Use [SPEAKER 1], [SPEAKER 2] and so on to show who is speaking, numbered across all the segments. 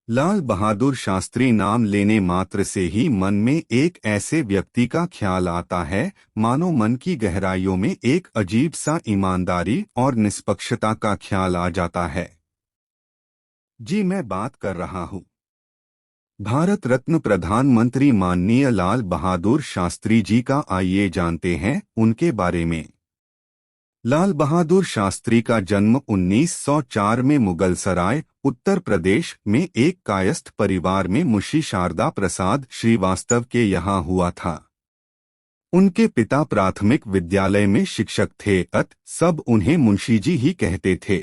[SPEAKER 1] लाल बहादुर शास्त्री नाम लेने मात्र से ही मन में एक ऐसे व्यक्ति का ख्याल आता है, मानो मन की गहराइयों में एक अजीब सा ईमानदारी और निष्पक्षता का ख्याल आ जाता है। जी, मैं बात कर रहा हूँ भारत रत्न प्रधानमंत्री माननीय लाल बहादुर शास्त्री जी का। आइए जानते हैं उनके बारे में। लाल बहादुर शास्त्री का जन्म 1904 में मुगलसराय, उत्तर प्रदेश में एक कायस्थ परिवार में मुंशी शारदा प्रसाद श्रीवास्तव के यहाँ हुआ था। उनके पिता प्राथमिक विद्यालय में शिक्षक थे, सब उन्हें मुंशी जी ही कहते थे।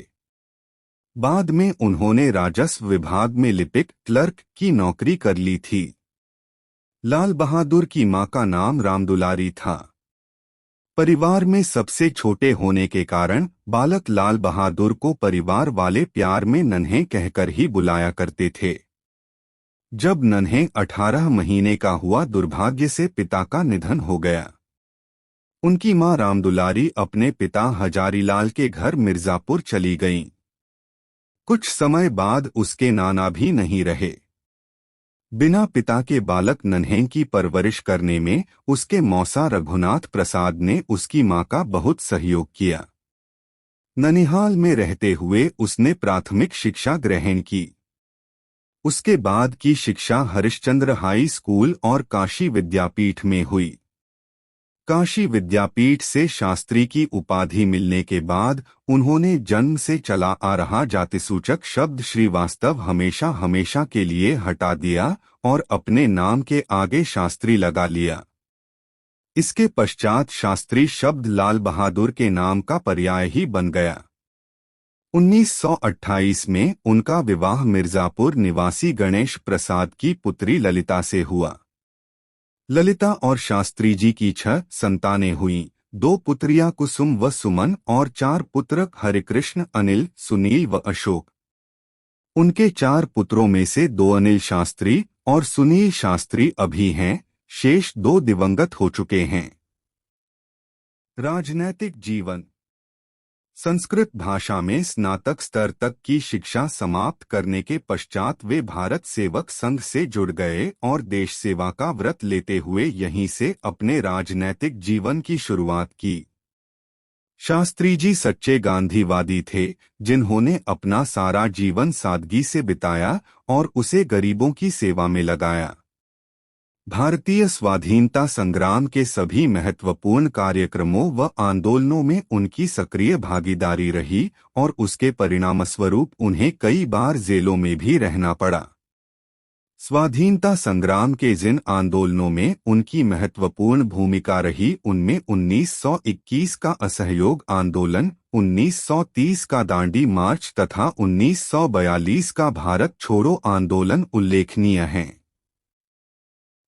[SPEAKER 1] बाद में उन्होंने राजस्व विभाग में लिपिक क्लर्क की नौकरी कर ली थी। लाल बहादुर की मां का नाम रामदुलारी था। परिवार में सबसे छोटे होने के कारण बालक लाल बहादुर को परिवार वाले प्यार में नन्हे कहकर ही बुलाया करते थे। जब नन्हे 18 महीने का हुआ, दुर्भाग्य से पिता का निधन हो गया। उनकी मां रामदुलारी अपने पिता हजारीलाल के घर मिर्जापुर चली गईं। कुछ समय बाद उसके नाना भी नहीं रहे। बिना पिता के बालक नन्हे की परवरिश करने में उसके मौसा रघुनाथ प्रसाद ने उसकी मां का बहुत सहयोग किया। ननिहाल में रहते हुए उसने प्राथमिक शिक्षा ग्रहण की। उसके बाद की शिक्षा हरिश्चंद्र हाई स्कूल और काशी विद्यापीठ में हुई। काशी विद्यापीठ से शास्त्री की उपाधि मिलने के बाद उन्होंने जन्म से चला आ रहा जातिसूचक शब्द श्रीवास्तव हमेशा हमेशा के लिए हटा दिया और अपने नाम के आगे शास्त्री लगा लिया। इसके पश्चात शास्त्री शब्द लाल बहादुर के नाम का पर्याय ही बन गया। 1928 में उनका विवाह मिर्जापुर निवासी गणेश प्रसाद की पुत्री ललिता से हुआ। ललिता और शास्त्री जी की 6 संतानें हुईं, 2 पुत्रियां कुसुम व सुमन और 4 पुत्र हरिकृष्ण, अनिल, सुनील व अशोक। उनके 4 पुत्रों में से 2 अनिल शास्त्री और सुनील शास्त्री अभी हैं, शेष 2 दिवंगत हो चुके हैं। राजनैतिक जीवन। संस्कृत भाषा में स्नातक स्तर तक की शिक्षा समाप्त करने के पश्चात वे भारत सेवक संघ से जुड़ गए और देश सेवा का व्रत लेते हुए यहीं से अपने राजनैतिक जीवन की शुरुआत की। शास्त्री जी सच्चे गांधीवादी थे, जिन्होंने अपना सारा जीवन सादगी से बिताया और उसे गरीबों की सेवा में लगाया। भारतीय स्वाधीनता संग्राम के सभी महत्वपूर्ण कार्यक्रमों व आंदोलनों में उनकी सक्रिय भागीदारी रही और उसके परिणामस्वरूप उन्हें कई बार जेलों में भी रहना पड़ा। स्वाधीनता संग्राम के जिन आंदोलनों में उनकी महत्वपूर्ण भूमिका रही, उनमें 1921 का असहयोग आंदोलन, 1930 का दांडी मार्च तथा 1942 का भारत छोड़ो आंदोलन उल्लेखनीय हैं।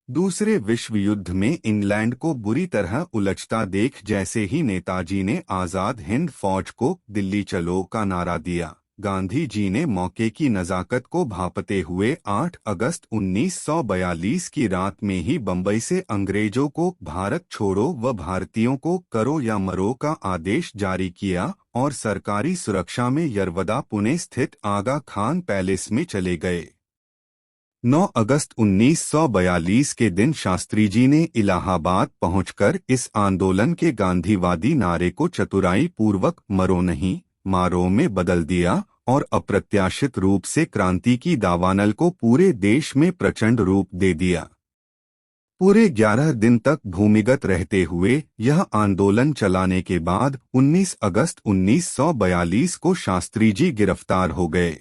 [SPEAKER 1] दूसरे विश्व युद्ध में इंग्लैंड को बुरी तरह उलझता देख जैसे ही नेताजी ने आज़ाद हिंद फौज को दिल्ली चलो का नारा दिया, गांधी जी ने मौके की नज़ाकत को भांपते हुए 8 अगस्त 1942 की रात में ही बंबई से अंग्रेजों को भारत छोड़ो व भारतीयों को करो या मरो का आदेश जारी किया और सरकारी सुरक्षा में यरवदा पुणे स्थित आगा खान पैलेस में चले गए। 9 अगस्त 1942 के दिन शास्त्री जी ने इलाहाबाद पहुंचकर इस आंदोलन के गांधीवादी नारे को चतुराई पूर्वक मरो नहीं मारो में बदल दिया और अप्रत्याशित रूप से क्रांति की दावानल को पूरे देश में प्रचंड रूप दे दिया। पूरे 11 दिन तक भूमिगत रहते हुए यह आंदोलन चलाने के बाद 19 अगस्त 1942 को शास्त्री जी गिरफ्तार हो गए।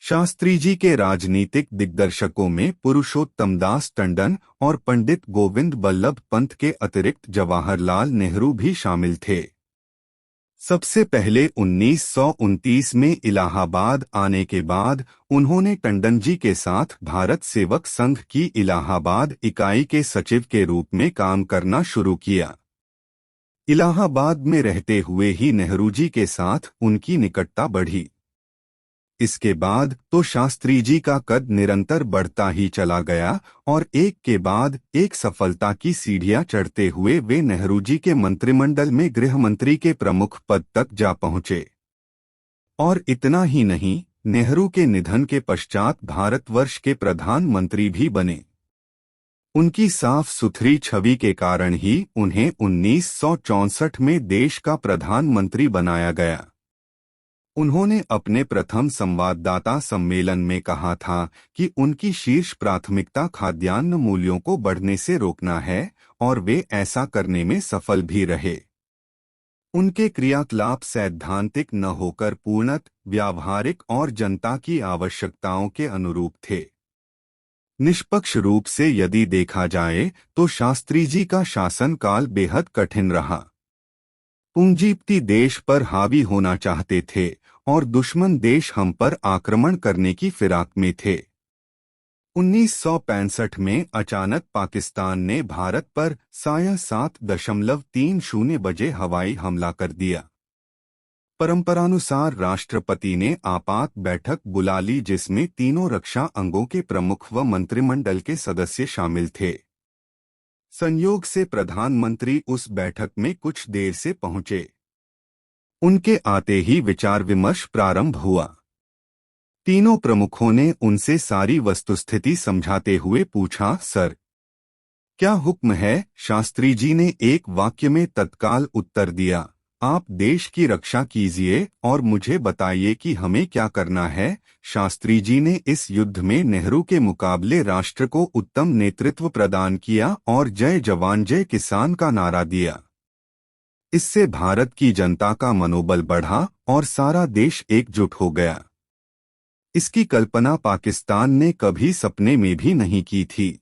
[SPEAKER 1] शास्त्री जी के राजनीतिक दिग्दर्शकों में पुरुषोत्तम दास टंडन और पंडित गोविंद बल्लभ पंत के अतिरिक्त जवाहरलाल नेहरू भी शामिल थे। सबसे पहले 1929 में इलाहाबाद आने के बाद उन्होंने टंडन जी के साथ भारत सेवक संघ की इलाहाबाद इकाई के सचिव के रूप में काम करना शुरू किया। इलाहाबाद में रहते हुए ही नेहरू जी के साथ उनकी निकटता बढ़ी। इसके बाद तो शास्त्री जी का कद निरंतर बढ़ता ही चला गया और एक के बाद एक सफलता की सीढ़ियां चढ़ते हुए वे नेहरू जी के मंत्रिमंडल में गृह मंत्री के प्रमुख पद तक जा पहुंचे। और इतना ही नहीं, नेहरू के निधन के पश्चात भारतवर्ष के प्रधानमंत्री भी बने। उनकी साफ सुथरी छवि के कारण ही उन्हें 1964 में देश का प्रधानमंत्री बनाया गया। उन्होंने अपने प्रथम संवाददाता सम्मेलन में कहा था कि उनकी शीर्ष प्राथमिकता खाद्यान्न मूल्यों को बढ़ने से रोकना है, और वे ऐसा करने में सफल भी रहे। उनके क्रियाकलाप सैद्धांतिक न होकर पूर्णत व्यावहारिक और जनता की आवश्यकताओं के अनुरूप थे। निष्पक्ष रूप से यदि देखा जाए तो शास्त्री जी का शासनकाल बेहद कठिन रहा। पूंजीपति देश पर हावी होना चाहते थे और दुश्मन देश हम पर आक्रमण करने की फिराक में थे। 1965 में अचानक पाकिस्तान ने भारत पर साया 7.30 बजे हवाई हमला कर दिया। परंपरानुसार राष्ट्रपति ने आपात बैठक बुला ली, जिसमें तीनों रक्षा अंगों के प्रमुख व मंत्रिमंडल के सदस्य शामिल थे। संयोग से प्रधानमंत्री उस बैठक में कुछ देर से पहुंचे। उनके आते ही विचार विमर्श प्रारंभ हुआ। तीनों प्रमुखों ने उनसे सारी वस्तुस्थिति समझाते हुए पूछा, सर, क्या हुक्म है? शास्त्री जी ने एक वाक्य में तत्काल उत्तर दिया, आप देश की रक्षा कीजिए और मुझे बताइए कि हमें क्या करना है। शास्त्री जी ने इस युद्ध में नेहरू के मुकाबले राष्ट्र को उत्तम नेतृत्व प्रदान किया और जय जवान जय किसान का नारा दिया। इससे भारत की जनता का मनोबल बढ़ा और सारा देश एकजुट हो गया। इसकी कल्पना पाकिस्तान ने कभी सपने में भी नहीं की थी।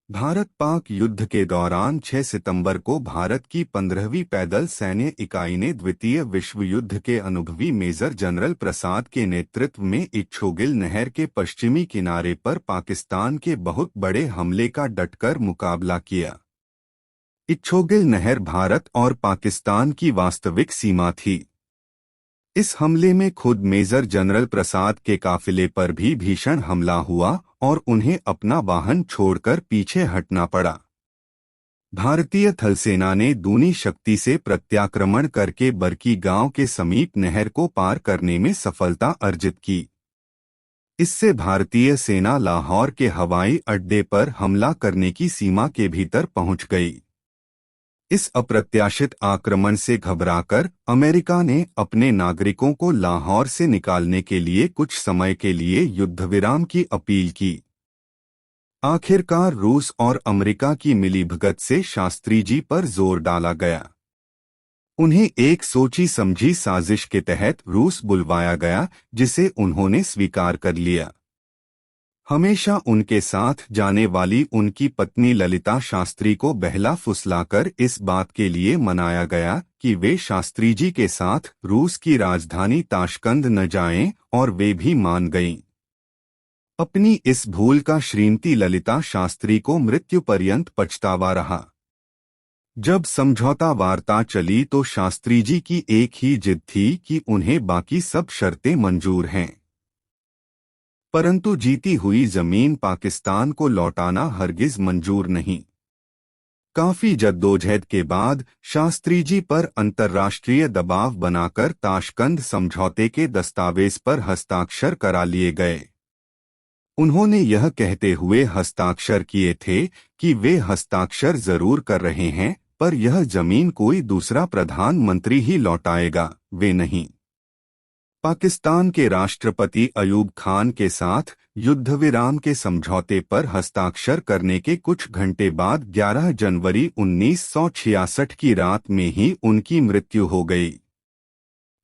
[SPEAKER 1] भारत पाक युद्ध के दौरान 6 सितंबर को भारत की 15वीं पैदल सैन्य इकाई ने द्वितीय विश्व युद्ध के अनुभवी मेजर जनरल प्रसाद के नेतृत्व में इच्छोगिल नहर के पश्चिमी किनारे पर पाकिस्तान के बहुत बड़े हमले का डटकर मुकाबला किया। इच्छोगिल नहर भारत और पाकिस्तान की वास्तविक सीमा थी। इस हमले में खुद मेजर जनरल प्रसाद के काफिले पर भी भीषण हमला हुआ और उन्हें अपना वाहन छोड़कर पीछे हटना पड़ा। भारतीय थलसेना ने दूनी शक्ति से प्रत्याक्रमण करके बरकी गांव के समीप नहर को पार करने में सफलता अर्जित की। इससे भारतीय सेना लाहौर के हवाई अड्डे पर हमला करने की सीमा के भीतर पहुंच गई। इस अप्रत्याशित आक्रमण से घबराकर अमेरिका ने अपने नागरिकों को लाहौर से निकालने के लिए कुछ समय के लिए युद्धविराम की अपील की। आखिरकार रूस और अमेरिका की मिलीभगत से शास्त्री जी पर जोर डाला गया। उन्हें एक सोची समझी साजिश के तहत रूस बुलवाया गया, जिसे उन्होंने स्वीकार कर लिया। हमेशा उनके साथ जाने वाली उनकी पत्नी ललिता शास्त्री को बहला फुसलाकर इस बात के लिए मनाया गया कि वे शास्त्री जी के साथ रूस की राजधानी ताशकंद न जाएं, और वे भी मान गईं। अपनी इस भूल का श्रीमती ललिता शास्त्री को मृत्यु पर्यंत पछतावा रहा। जब समझौता वार्ता चली तो शास्त्री जी की एक ही जिद थी कि उन्हें बाकी सब शर्तें मंजूर हैं, परंतु जीती हुई जमीन पाकिस्तान को लौटाना हरगिज मंजूर नहीं। काफी जद्दोजहद के बाद शास्त्री जी पर अंतर्राष्ट्रीय दबाव बनाकर ताशकंद समझौते के दस्तावेज पर हस्ताक्षर करा लिए गए। उन्होंने यह कहते हुए हस्ताक्षर किए थे कि वे हस्ताक्षर जरूर कर रहे हैं, पर यह जमीन कोई दूसरा प्रधानमंत्री ही लौटाएगा, वे नहीं। पाकिस्तान के राष्ट्रपति अयूब खान के साथ युद्धविराम के समझौते पर हस्ताक्षर करने के कुछ घंटे बाद 11 जनवरी 1966 की रात में ही उनकी मृत्यु हो गई।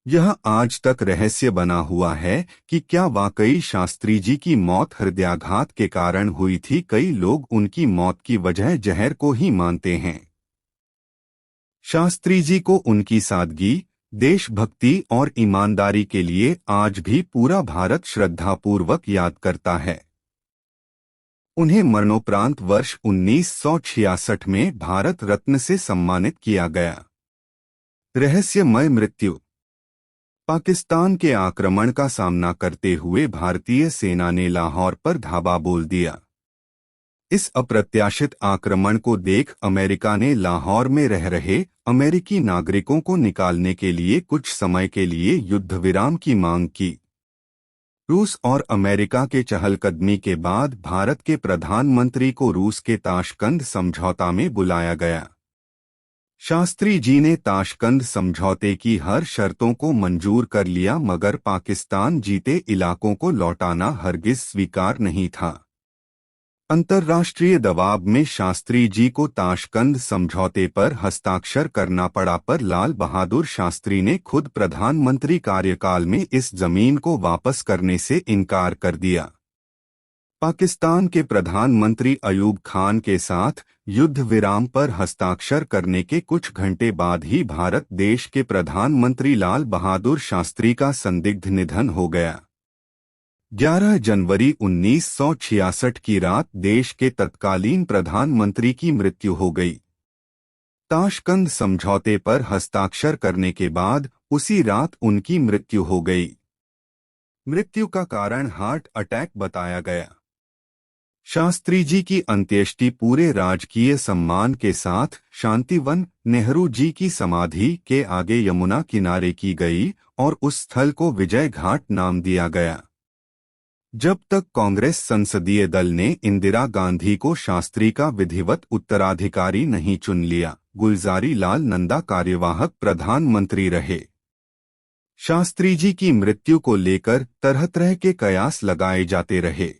[SPEAKER 1] यह आज तक रहस्य बना हुआ है कि क्या वाकई शास्त्री जी की मौत हृदयाघात के कारण हुई थी। कई लोग उनकी मौत की वजह जहर को ही मानते हैं। शास्त्री जी को उनकी सादगी, देशभक्ति और ईमानदारी के लिए आज भी पूरा भारत श्रद्धापूर्वक याद करता है। उन्हें मरणोपरांत वर्ष 1966 में भारत रत्न से सम्मानित किया गया। रहस्यमय मृत्यु। पाकिस्तान के आक्रमण का सामना करते हुए भारतीय सेना ने लाहौर पर धावा बोल दिया। इस अप्रत्याशित आक्रमण को देख अमेरिका ने लाहौर में रह रहे अमेरिकी नागरिकों को निकालने के लिए कुछ समय के लिए युद्धविराम की मांग की। रूस और अमेरिका के चहलकदमी के बाद भारत के प्रधानमंत्री को रूस के ताशकंद समझौता में बुलाया गया। शास्त्री जी ने ताशकंद समझौते की हर शर्तों को मंजूर कर लिया, मगर पाकिस्तान जीते इलाकों को लौटाना हरगिज स्वीकार नहीं था। अंतर्राष्ट्रीय दबाव में शास्त्री जी को ताशकंद समझौते पर हस्ताक्षर करना पड़ा, पर लाल बहादुर शास्त्री ने खुद प्रधानमंत्री कार्यकाल में इस जमीन को वापस करने से इनकार कर दिया। पाकिस्तान के प्रधानमंत्री अयूब खान के साथ युद्ध विराम पर हस्ताक्षर करने के कुछ घंटे बाद ही भारत देश के प्रधानमंत्री लाल बहादुर शास्त्री का संदिग्ध निधन हो गया। 11 जनवरी 1966 की रात देश के तत्कालीन प्रधानमंत्री की मृत्यु हो गई। ताशकंद समझौते पर हस्ताक्षर करने के बाद उसी रात उनकी मृत्यु हो गई। मृत्यु का कारण हार्ट अटैक बताया गया। शास्त्री जी की अंत्येष्टि पूरे राजकीय सम्मान के साथ शांतिवन नेहरू जी की समाधि के आगे यमुना किनारे की गई और उस स्थल को विजय घाट नाम दिया गया। जब तक कांग्रेस संसदीय दल ने इंदिरा गांधी को शास्त्री का विधिवत उत्तराधिकारी नहीं चुन लिया, गुलजारी लाल नंदा कार्यवाहक प्रधानमंत्री रहे। शास्त्री जी की मृत्यु को लेकर तरह तरह के कयास लगाए जाते रहे।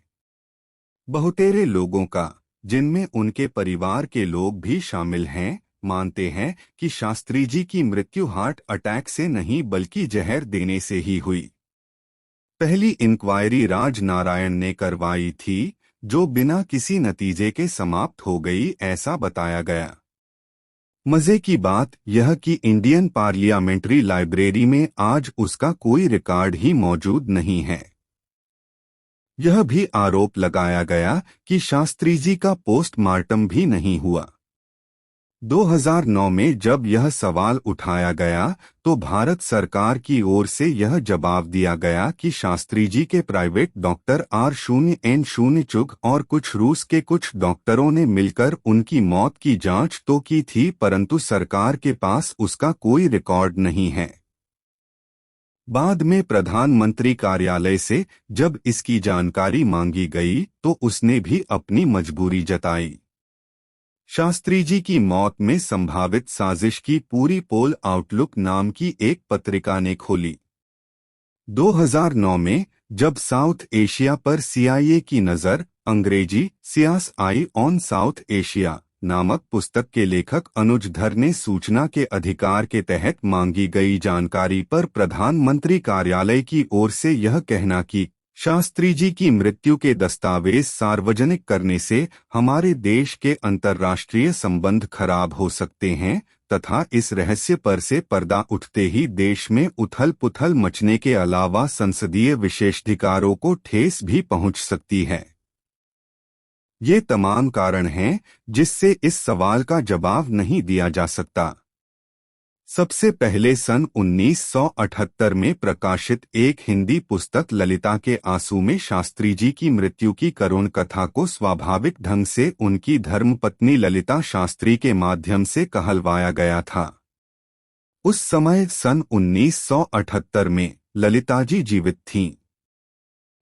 [SPEAKER 1] बहुतेरे लोगों का, जिनमें उनके परिवार के लोग भी शामिल हैं, मानते हैं कि शास्त्री जी की मृत्यु हार्ट अटैक से नहीं बल्कि जहर देने से ही हुई। पहली इंक्वायरी राज नारायण ने करवाई थी, जो बिना किसी नतीजे के समाप्त हो गई, ऐसा बताया गया। मजे की बात यह कि इंडियन पार्लियामेंट्री लाइब्रेरी में आज उसका कोई रिकॉर्ड ही मौजूद नहीं है। यह भी आरोप लगाया गया कि शास्त्री जी का पोस्टमार्टम भी नहीं हुआ। 2009 में जब यह सवाल उठाया गया तो भारत सरकार की ओर से यह जवाब दिया गया कि शास्त्री जी के प्राइवेट डॉक्टर R0N0 चुग और कुछ रूस के कुछ डॉक्टरों ने मिलकर उनकी मौत की जांच तो की थी, परंतु सरकार के पास उसका कोई रिकॉर्ड नहीं है। बाद में प्रधानमंत्री कार्यालय से जब इसकी जानकारी मांगी गई तो उसने भी अपनी मजबूरी जताई। शास्त्री जी की मौत में संभावित साजिश की पूरी पोल आउटलुक नाम की एक पत्रिका ने खोली। 2009 में जब साउथ एशिया पर CIA की नज़र, अंग्रेजी सियास आई ऑन साउथ एशिया नामक पुस्तक के लेखक अनुज धर ने सूचना के अधिकार के तहत मांगी गई जानकारी पर प्रधानमंत्री कार्यालय की ओर से यह कहना कि शास्त्री जी की मृत्यु के दस्तावेज सार्वजनिक करने से हमारे देश के अंतर्राष्ट्रीय संबंध खराब हो सकते हैं तथा इस रहस्य पर से पर्दा उठते ही देश में उथल पुथल मचने के अलावा संसदीय विशेषाधिकारों को ठेस भी पहुंच सकती है। ये तमाम कारण हैं जिससे इस सवाल का जवाब नहीं दिया जा सकता। सबसे पहले सन 1978 में प्रकाशित एक हिंदी पुस्तक ललिता के आंसू में शास्त्री जी की मृत्यु की करुण कथा को स्वाभाविक ढंग से उनकी धर्मपत्नी ललिता शास्त्री के माध्यम से कहलवाया गया था। उस समय सन 1978 में ललिता जी जीवित थीं।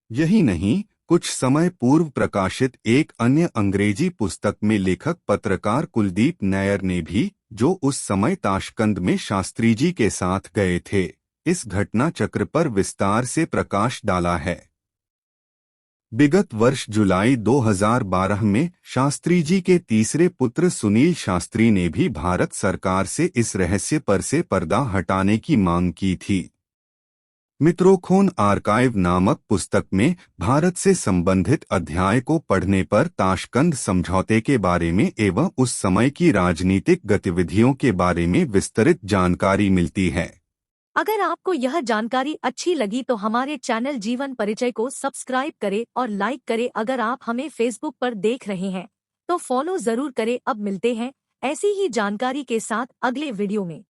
[SPEAKER 1] यही नहीं, कुछ समय पूर्व प्रकाशित एक अन्य अंग्रेजी पुस्तक में लेखक पत्रकार कुलदीप नैयर ने भी, जो उस समय ताशकंद में शास्त्री जी के साथ गए थे, इस घटना चक्र पर विस्तार से प्रकाश डाला है। विगत वर्ष जुलाई 2012 में शास्त्री जी के तीसरे पुत्र सुनील शास्त्री ने भी भारत सरकार से इस रहस्य पर से पर्दा हटाने की मांग की थी। मित्रोखोन आर्काइव नामक पुस्तक में भारत से संबंधित अध्याय को पढ़ने पर ताशकंद समझौते के बारे में एवं उस समय की राजनीतिक गतिविधियों के बारे में विस्तृत जानकारी मिलती है।
[SPEAKER 2] अगर आपको यह जानकारी अच्छी लगी तो हमारे चैनल जीवन परिचय को सब्सक्राइब करें और लाइक करें। अगर आप हमें फेसबुक पर देख रहे हैं तो फॉलो जरूर करें। अब मिलते हैं ऐसी ही जानकारी के साथ अगले वीडियो में।